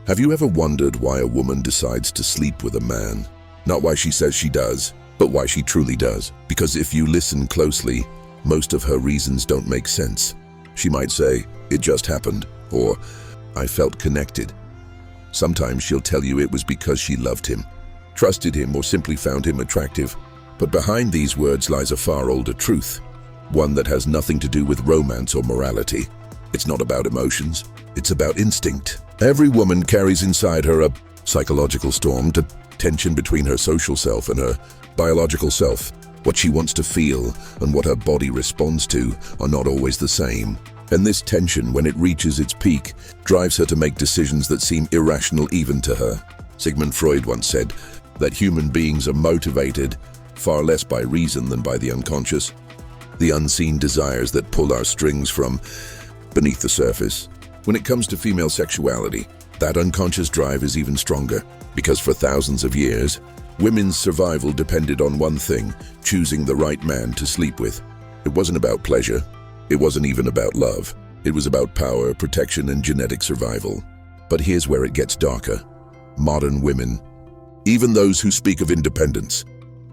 Have you ever wondered why a woman decides to sleep with a man? Not why she says she does, but why she truly does. Because if you listen closely, most of her reasons don't make sense. She might say, "It just happened," or "I felt connected." Sometimes she'll tell you it was because she loved him, trusted him, or simply found him attractive. But behind these words lies a far older truth, one that has nothing to do with romance or morality. It's not about emotions, it's about instinct. Every woman carries inside her a psychological storm, the tension between her social self and her biological self. What she wants to feel and what her body responds to are not always the same. And this tension, when it reaches its peak, drives her to make decisions that seem irrational even to her. Sigmund Freud once said that human beings are motivated far less by reason than by the unconscious, the unseen desires that pull our strings from beneath the surface. When it comes to female sexuality, that unconscious drive is even stronger, because for thousands of years, women's survival depended on one thing: choosing the right man to sleep with. It wasn't about pleasure. It wasn't even about love. It was about power, protection, and genetic survival. But here's where it gets darker. Modern women, even those who speak of independence,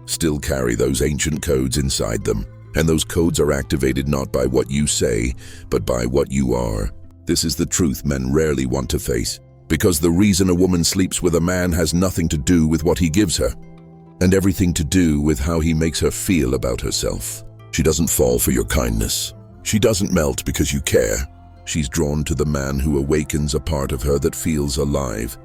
still carry those ancient codes inside them. And those codes are activated not by what you say, but by what you are. This is the truth men rarely want to face, because the reason a woman sleeps with a man has nothing to do with what he gives her, and everything to do with how he makes her feel about herself. She doesn't fall for your kindness. She doesn't melt because you care. She's drawn to the man who awakens a part of her that feels alive,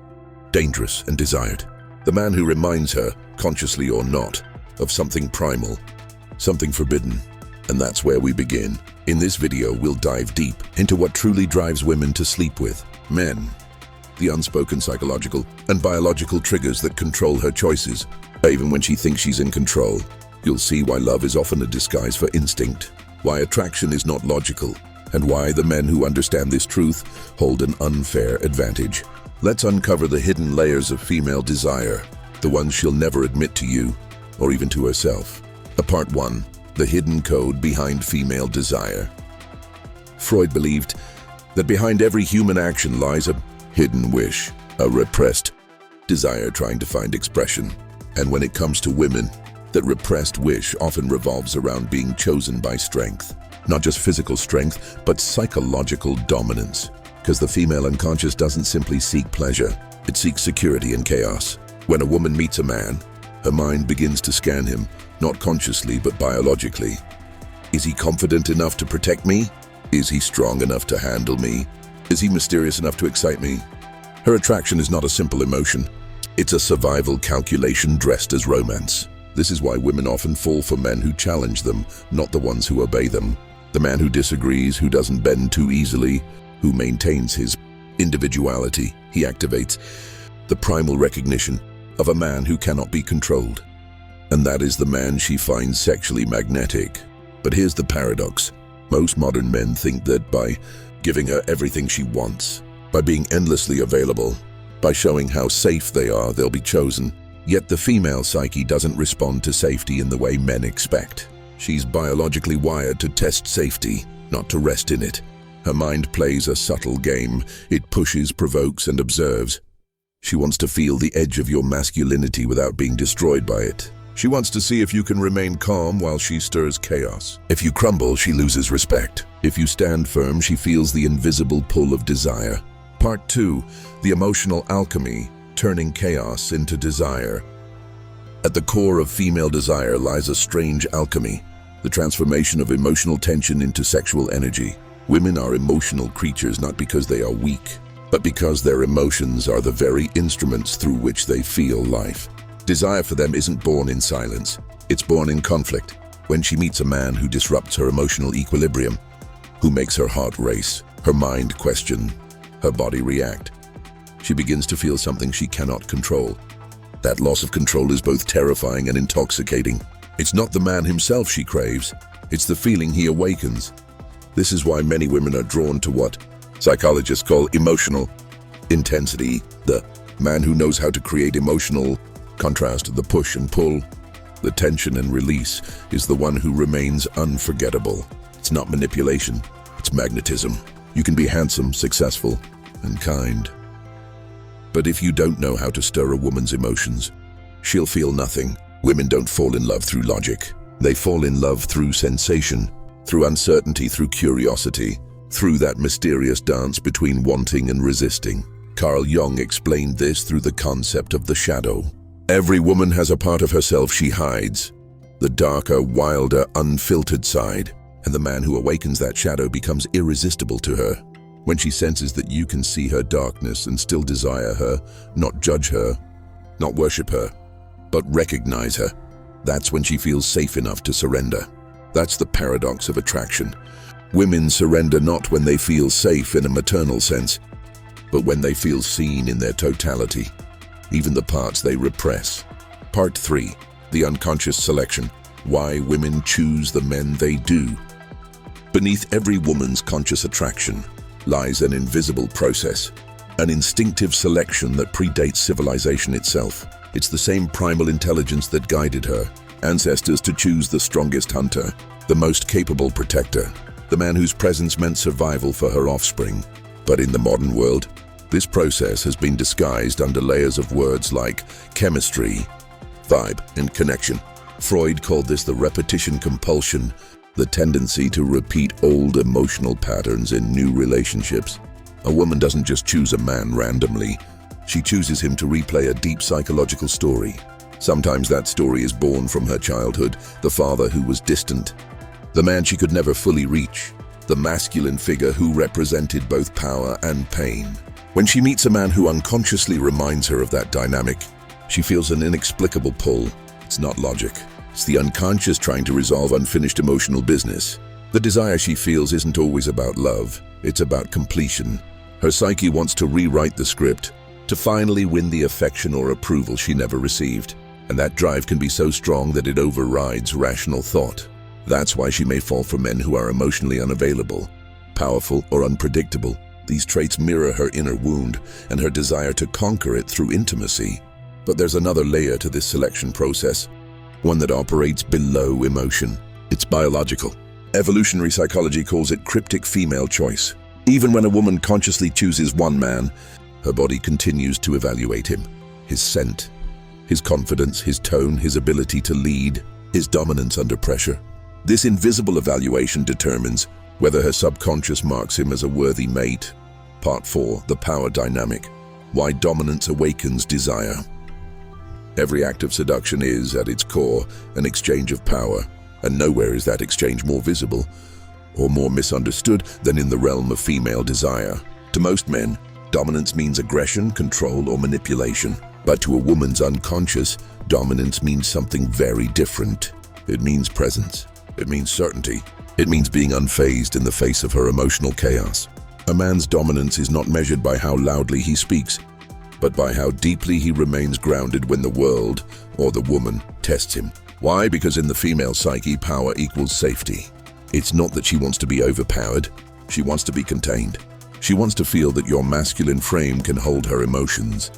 dangerous, and desired. The man who reminds her, consciously or not, of something primal, something forbidden. And that's where we begin. In this video, we'll dive deep into what truly drives women to sleep with men, the unspoken psychological and biological triggers that control her choices. Even when she thinks she's in control, you'll see why love is often a disguise for instinct, why attraction is not logical, and why the men who understand this truth hold an unfair advantage. Let's uncover the hidden layers of female desire, the ones she'll never admit to you, or even to herself. Part 1. The hidden code behind female desire. Freud believed that behind every human action lies a hidden wish, a repressed desire trying to find expression. And when it comes to women, that repressed wish often revolves around being chosen by strength. Not just physical strength, but psychological dominance. Because the female unconscious doesn't simply seek pleasure, it seeks security and chaos. When a woman meets a man, her mind begins to scan him, not consciously but biologically. Is he confident enough to protect me? Is he strong enough to handle me? Is he mysterious enough to excite me? Her attraction is not a simple emotion. It's a survival calculation dressed as romance. This is why women often fall for men who challenge them, not the ones who obey them. The man who disagrees, who doesn't bend too easily, who maintains his individuality. He activates the primal recognition of a man who cannot be controlled. And that is the man she finds sexually magnetic. But here's the paradox. Most modern men think that by giving her everything she wants, by being endlessly available, by showing how safe they are, they'll be chosen. Yet the female psyche doesn't respond to safety in the way men expect. She's biologically wired to test safety, not to rest in it. Her mind plays a subtle game. It pushes, provokes, and observes. She wants to feel the edge of your masculinity without being destroyed by it. She wants to see if you can remain calm while she stirs chaos. If you crumble, she loses respect. If you stand firm, she feels the invisible pull of desire. Part 2. The emotional alchemy, turning chaos into desire. At the core of female desire lies a strange alchemy, the transformation of emotional tension into sexual energy. Women are emotional creatures not because they are weak, but because their emotions are the very instruments through which they feel life. Desire for them isn't born in silence, it's born in conflict. When she meets a man who disrupts her emotional equilibrium, who makes her heart race, her mind question, her body react, she begins to feel something she cannot control. That loss of control is both terrifying and intoxicating. It's not the man himself she craves, it's the feeling he awakens. This is why many women are drawn to what psychologists call emotional intensity. The man who knows how to create emotional contrast, the push and pull, the tension and release, is the one who remains unforgettable. It's not manipulation, it's magnetism. You can be handsome, successful, and kind. But if you don't know how to stir a woman's emotions, she'll feel nothing. Women don't fall in love through logic. They fall in love through sensation, through uncertainty, through curiosity, through that mysterious dance between wanting and resisting. Carl Jung explained this through the concept of the shadow. Every woman has a part of herself she hides, the darker, wilder, unfiltered side, and the man who awakens that shadow becomes irresistible to her. When she senses that you can see her darkness and still desire her, not judge her, not worship her, but recognize her, that's when she feels safe enough to surrender. That's the paradox of attraction. Women surrender not when they feel safe in a maternal sense, but when they feel seen in their totality, even the parts they repress. Part 3. The unconscious selection. Why women choose the men they do. Beneath every woman's conscious attraction lies an invisible process, an instinctive selection that predates civilization itself. It's the same primal intelligence that guided her ancestors to choose the strongest hunter, the most capable protector, the man whose presence meant survival for her offspring. But in the modern world, this process has been disguised under layers of words like chemistry, vibe, and connection. Freud called this the repetition compulsion, the tendency to repeat old emotional patterns in new relationships. A woman doesn't just choose a man randomly. She chooses him to replay a deep psychological story. Sometimes that story is born from her childhood, the father who was distant, the man she could never fully reach, the masculine figure who represented both power and pain. When she meets a man who unconsciously reminds her of that dynamic, she feels an inexplicable pull. It's not logic. It's the unconscious trying to resolve unfinished emotional business. The desire she feels isn't always about love. It's about completion. Her psyche wants to rewrite the script, to finally win the affection or approval she never received. And that drive can be so strong that it overrides rational thought. That's why she may fall for men who are emotionally unavailable, powerful, or unpredictable. These traits mirror her inner wound and her desire to conquer it through intimacy. But there's another layer to this selection process, one that operates below emotion. It's biological. Evolutionary psychology calls it cryptic female choice. Even when a woman consciously chooses one man, her body continues to evaluate him. His scent, his confidence, his tone, his ability to lead, his dominance under pressure. This invisible evaluation determines whether her subconscious marks him as a worthy mate. Part 4. The power dynamic. Why dominance awakens desire. Every act of seduction is, at its core, an exchange of power, and nowhere is that exchange more visible or more misunderstood than in the realm of female desire. To most men, dominance means aggression, control, or manipulation. But to a woman's unconscious, dominance means something very different. It means presence. It means certainty. It means being unfazed in the face of her emotional chaos. A man's dominance is not measured by how loudly he speaks, but by how deeply he remains grounded when the world, or the woman, tests him. Why? Because in the female psyche, power equals safety. It's not that she wants to be overpowered. She wants to be contained. She wants to feel that your masculine frame can hold her emotions,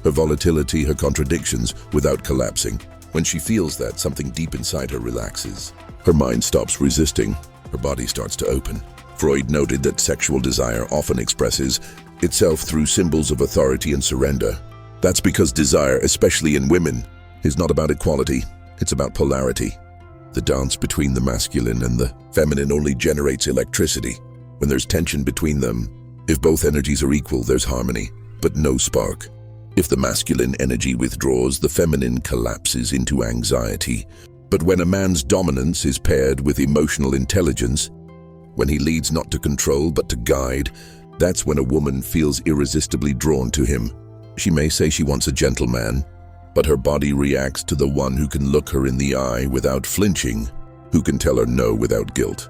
her volatility, her contradictions, without collapsing. When she feels that, something deep inside her relaxes. Her mind stops resisting. Her body starts to open. Freud noted that sexual desire often expresses itself through symbols of authority and surrender. That's because desire, especially in women, is not about equality. It's about polarity. The dance between the masculine and the feminine only generates electricity. When there's tension between them, if both energies are equal, there's harmony, but no spark. If the masculine energy withdraws, the feminine collapses into anxiety. But when a man's dominance is paired with emotional intelligence, when he leads not to control but to guide, that's when a woman feels irresistibly drawn to him. She may say she wants a gentleman, but her body reacts to the one who can look her in the eye without flinching, who can tell her no without guilt,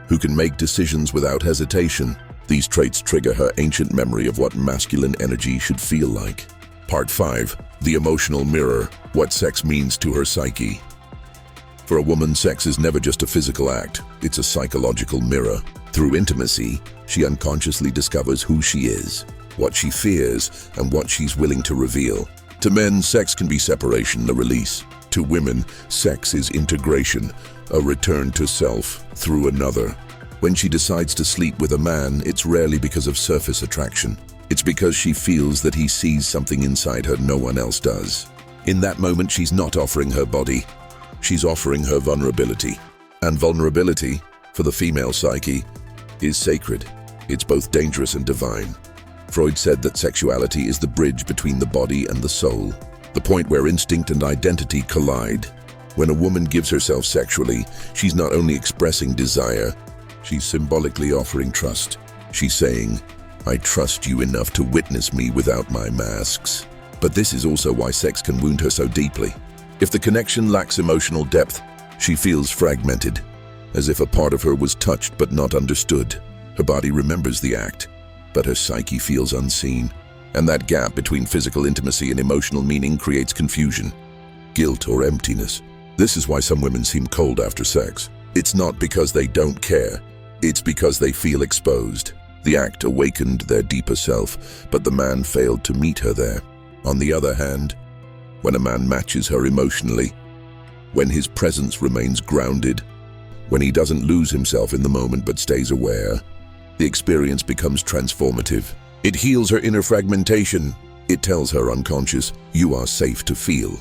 who can make decisions without hesitation. These traits trigger her ancient memory of what masculine energy should feel like. Part 5. The emotional mirror. What sex means to her psyche. For a woman, sex is never just a physical act. It's a psychological mirror. Through intimacy, she unconsciously discovers who she is, what she fears, and what she's willing to reveal. To men, sex can be separation, a release. To women, sex is integration, a return to self through another. When she decides to sleep with a man, it's rarely because of surface attraction. It's because she feels that he sees something inside her no one else does. In that moment, she's not offering her body. She's offering her vulnerability. And vulnerability, for the female psyche, is sacred. It's both dangerous and divine. Freud said that sexuality is the bridge between the body and the soul, the point where instinct and identity collide. When a woman gives herself sexually, she's not only expressing desire, she's symbolically offering trust. She's saying, I trust you enough to witness me without my masks. But this is also why sex can wound her so deeply. If the connection lacks emotional depth, she feels fragmented, as if a part of her was touched but not understood. Her body remembers the act, but her psyche feels unseen. And that gap between physical intimacy and emotional meaning creates confusion, guilt, or emptiness. This is why some women seem cold after sex. It's not because they don't care, it's because they feel exposed. The act awakened their deeper self, but the man failed to meet her there. On the other hand, when a man matches her emotionally, when his presence remains grounded, when he doesn't lose himself in the moment but stays aware, the experience becomes transformative. It heals her inner fragmentation. It tells her unconscious, you are safe to feel.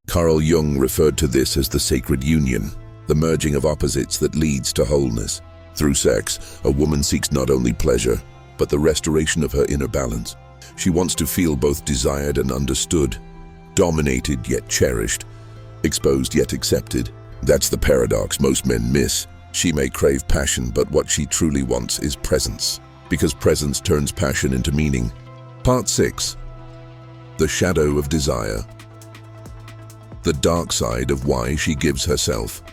Carl Jung referred to this as the sacred union, the merging of opposites that leads to wholeness. Through sex, a woman seeks not only pleasure, but the restoration of her inner balance. She wants to feel both desired and understood, dominated yet cherished, exposed yet accepted. That's the paradox most men miss. She may crave passion, but what she truly wants is presence, because presence turns passion into meaning. Part 6. The shadow of desire. The dark side of why she gives herself.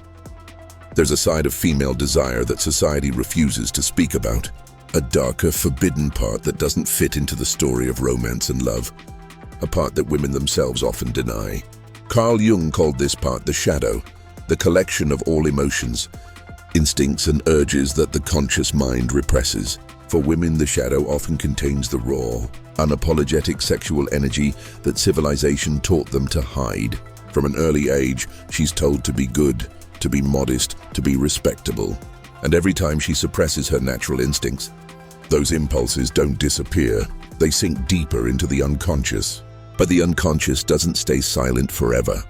There's a side of female desire that society refuses to speak about. A darker, forbidden part that doesn't fit into the story of romance and love. A part that women themselves often deny. Carl Jung called this part the shadow, the collection of all emotions, instincts and urges that the conscious mind represses. For women, the shadow often contains the raw, unapologetic sexual energy that civilization taught them to hide. From an early age, she's told to be good, to be modest, to be respectable. And every time she suppresses her natural instincts, those impulses don't disappear. They sink deeper into the unconscious. But the unconscious doesn't stay silent forever.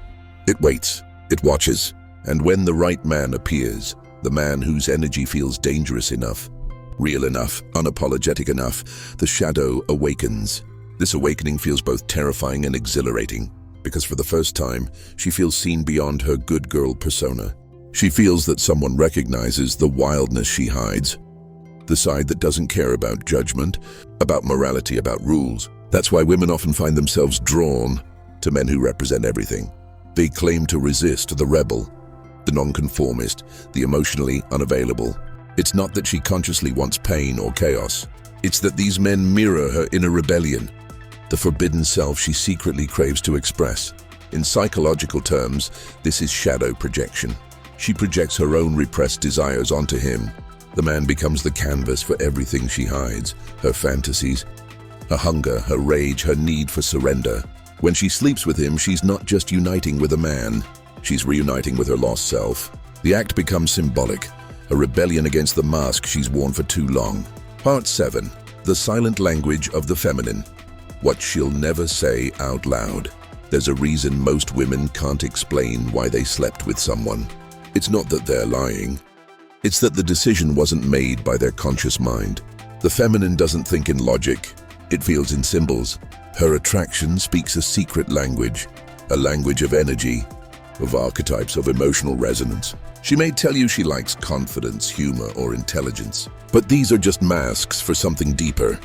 It waits, it watches, and when the right man appears, the man whose energy feels dangerous enough, real enough, unapologetic enough, the shadow awakens. This awakening feels both terrifying and exhilarating, because for the first time, she feels seen beyond her good girl persona. She feels that someone recognizes the wildness she hides, the side that doesn't care about judgment, about morality, about rules. That's why women often find themselves drawn to men who represent everything. They claim to resist the rebel, the nonconformist, the emotionally unavailable. It's not that she consciously wants pain or chaos. It's that these men mirror her inner rebellion, the forbidden self she secretly craves to express. In psychological terms, this is shadow projection. She projects her own repressed desires onto him. The man becomes the canvas for everything she hides, her fantasies, her hunger, her rage, her need for surrender. When she sleeps with him, she's not just uniting with a man, she's reuniting with her lost self. The act becomes symbolic, a rebellion against the mask she's worn for too long. Part 7. The silent language of the feminine. What she'll never say out loud. There's a reason most women can't explain why they slept with someone. It's not that they're lying. It's that the decision wasn't made by their conscious mind. The feminine doesn't think in logic. It feels in symbols. Her attraction speaks a secret language, a language of energy, of archetypes, of emotional resonance. She may tell you she likes confidence, humor, or intelligence, but these are just masks for something deeper.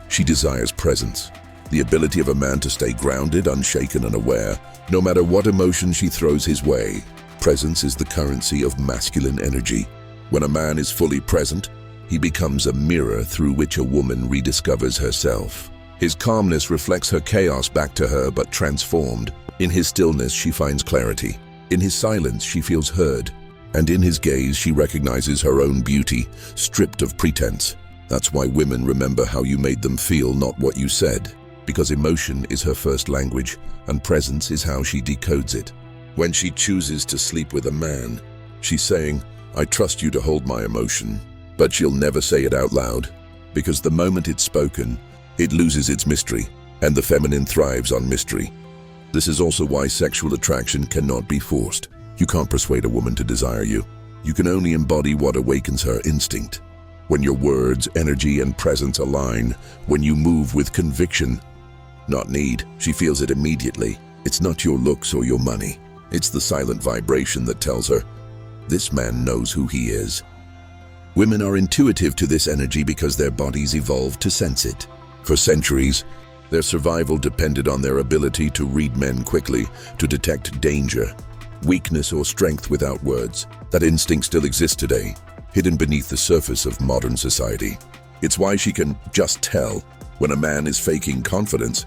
She desires presence, the ability of a man to stay grounded, unshaken, and aware, no matter what emotion she throws his way. Presence is the currency of masculine energy. When a man is fully present, he becomes a mirror through which a woman rediscovers herself. His calmness reflects her chaos back to her, but transformed. In his stillness, she finds clarity. In his silence, she feels heard. And in his gaze, she recognizes her own beauty, stripped of pretense. That's why women remember how you made them feel, not what you said. Because emotion is her first language, and presence is how she decodes it. When she chooses to sleep with a man, she's saying, I trust you to hold my emotion. But she'll never say it out loud, because the moment it's spoken, It loses its mystery, and the feminine thrives on mystery. This is also why sexual attraction cannot be forced. You can't persuade a woman to desire you. You can only embody what awakens her instinct. When your words, energy, and presence align, when you move with conviction, not need, she feels it immediately. It's not your looks or your money. It's the silent vibration that tells her, this man knows who he is. Women are intuitive to this energy because their bodies evolved to sense it. For centuries, their survival depended on their ability to read men quickly, to detect danger, weakness, or strength without words. That instinct still exists today, hidden beneath the surface of modern society. It's why she can just tell when a man is faking confidence,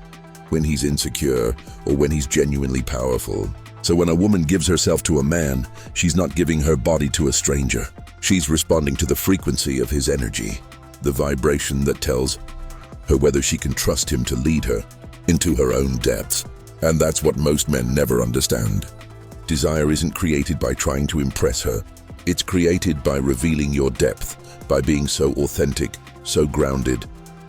when he's insecure, or when he's genuinely powerful. So when a woman gives herself to a man, she's not giving her body to a stranger. She's responding to the frequency of his energy, the vibration that tells her whether she can trust him to lead her into her own depths. And that's what most men never understand. Desire isn't created by trying to impress her. It's created by revealing your depth, by being so authentic, so grounded,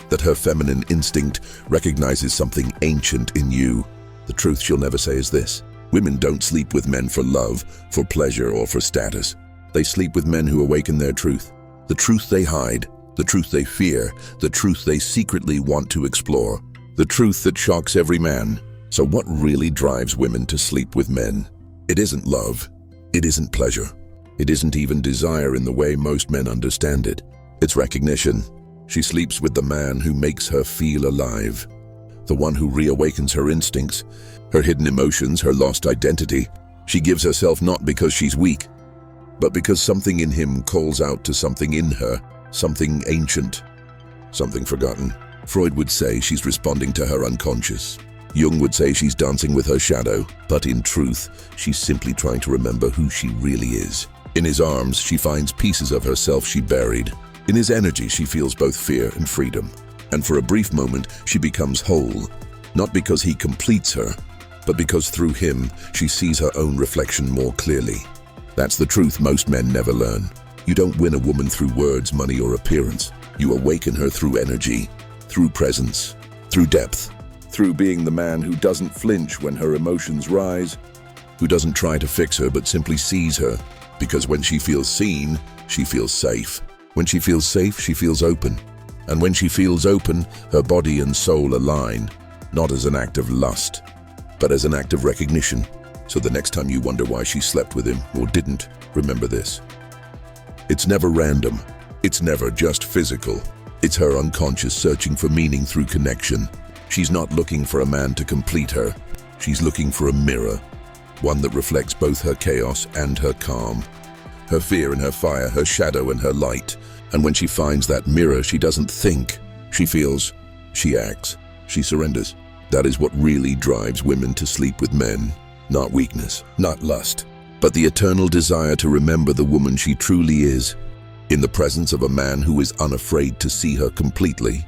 that her feminine instinct recognizes something ancient in you. The truth she'll never say is this: women don't sleep with men for love, for pleasure, or for status. They sleep with men who awaken their truth. The truth they hide, the truth they fear, the truth they secretly want to explore. The truth that shocks every man. So what really drives women to sleep with men? It isn't love. It isn't pleasure. It isn't even desire in the way most men understand it. It's recognition. She sleeps with the man who makes her feel alive. The one who reawakens her instincts, her hidden emotions, her lost identity. She gives herself not because she's weak, but because something in him calls out to something in her, something ancient, something forgotten. Freud would say she's responding to her unconscious. Jung would say she's dancing with her shadow, but in truth, she's simply trying to remember who she really is. In his arms, she finds pieces of herself she buried. In his energy, she feels both fear and freedom. And for a brief moment, she becomes whole, not because he completes her, but because through him, she sees her own reflection more clearly. That's the truth most men never learn. You don't win a woman through words, money, or appearance. You awaken her through energy, through presence, through depth, through being the man who doesn't flinch when her emotions rise, who doesn't try to fix her but simply sees her. Because when she feels seen, she feels safe. When she feels safe, she feels open. And when she feels open, her body and soul align, not as an act of lust, but as an act of recognition. So the next time you wonder why she slept with him or didn't, remember this: it's never random. It's never just physical. It's her unconscious searching for meaning through connection. She's not looking for a man to complete her. She's looking for a mirror, one that reflects both her chaos and her calm, her fear and her fire, her shadow and her light. And when she finds that mirror, she doesn't think. She feels, she acts, she surrenders. That is what really drives women to sleep with men. Not weakness, not lust, but the eternal desire to remember the woman she truly is, in the presence of a man who is unafraid to see her completely.